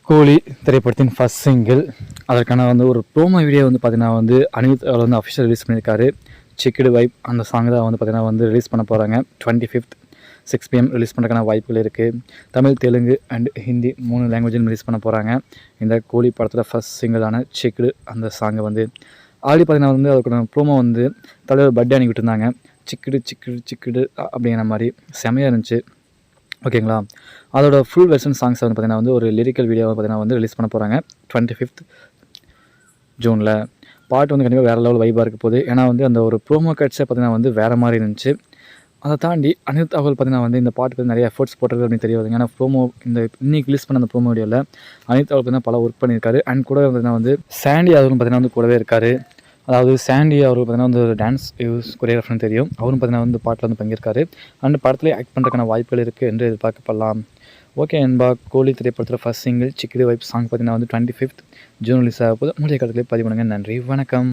கோழி திரைப்படத்தின் first single அதற்கான ஒரு ப்ரோமோ வீடியோ பார்த்தீங்கன்னா அனிருத் அவர் அஃபிஷியல் ரிலீஸ் பண்ணியிருக்காரு. சிக்கிடு வைப் அந்த சாங் தான் பார்த்தீங்கன்னா ரிலீஸ் பண்ண போகிறாங்க. 25th 6 PM ரிலீஸ் பண்ணுறதுக்கான வாய்ப்புகள் இருக்குது. தமிழ், தெலுங்கு அண்ட் ஹிந்தி 3 லாங்குவேஜிலும் ரிலீஸ் பண்ண போகிறாங்க. இந்த கோழி படத்தில் ஃபர்ஸ்ட் சிங்கிளான சிக்கிடு அந்த சாங்கை ஆல்ரெடி பார்த்தீங்கன்னா அதுக்கான ப்ரோமோ தலைவர் பர்த்டே அன்றைக்கி விட்டுருந்தாங்க. சிக்கிடு சிக்கிடு சிக்கிடு அப்படிங்கிற மாதிரி செமையாக இருந்துச்சு. ஓகேங்களா, அதோட ஃபுல் வெர்ஷன் சாங்ஸ் பார்த்தீங்கன்னா ஒரு லிரிக்கல் வீடியோவை பார்த்தீங்கன்னா ரிலீஸ் பண்ண போகிறாங்க 25th ஜூனில். பாட்டு கண்டிப்பாக வேறு லெவல் வைப்பாக இருக்க போகுது. ஏன்னா அந்த ஒரு ப்ரோமோ கட்ஸை பார்த்தீங்கன்னா வேறு மாதிரி இருந்துச்சு. அதை தாண்டி அனிருத் அவர்கள் பார்த்தீங்கன்னா இந்த பாட்டுக்கு நிறைய எஃபர்ட்ஸ் போட்டது அப்படின்னு தெரிய வருது. ஏன்னா ப்ரோமோ இன்னைக்கு ரிலீஸ் பண்ண அந்த ப்ரோமோ வீடியோவில் அனிருத் அவர்கள் பார்த்தீங்கன்னா பல ஒர்க் பண்ணியிருக்காரு. அண்ட் கூட பார்த்தீங்கன்னா சாண்டி அவர்களும் பார்த்தீங்கன்னா கூடவே இருக்கார். அதாவது சாண்டி அவர்கள் பார்த்தீங்கன்னா ஒரு டான்ஸ் கொரியோகிராஃபர்னு தெரியும். அவரும் பார்த்தீங்கன்னா பாட்டில் பங்கியிருக்காரு. அண்ட் படத்துலேயே ஆக்ட் பண்ணுறதுக்கான வாய்ப்புகள் இருக்குது என்று எதிர்பார்க்கப்படலாம். ஓகே என்பா, கோழி திரைப்படத்தில் ஃபர்ஸ்ட் சிங்கிள் சிக்கிடு வைப் சாங் பார்த்தீங்கன்னா 25th ஜூன் ரிலீஸ் ஆக போது. உங்களுடைய கருத்துக்களை பதிவு பண்ணுங்கள். நன்றி, வணக்கம்.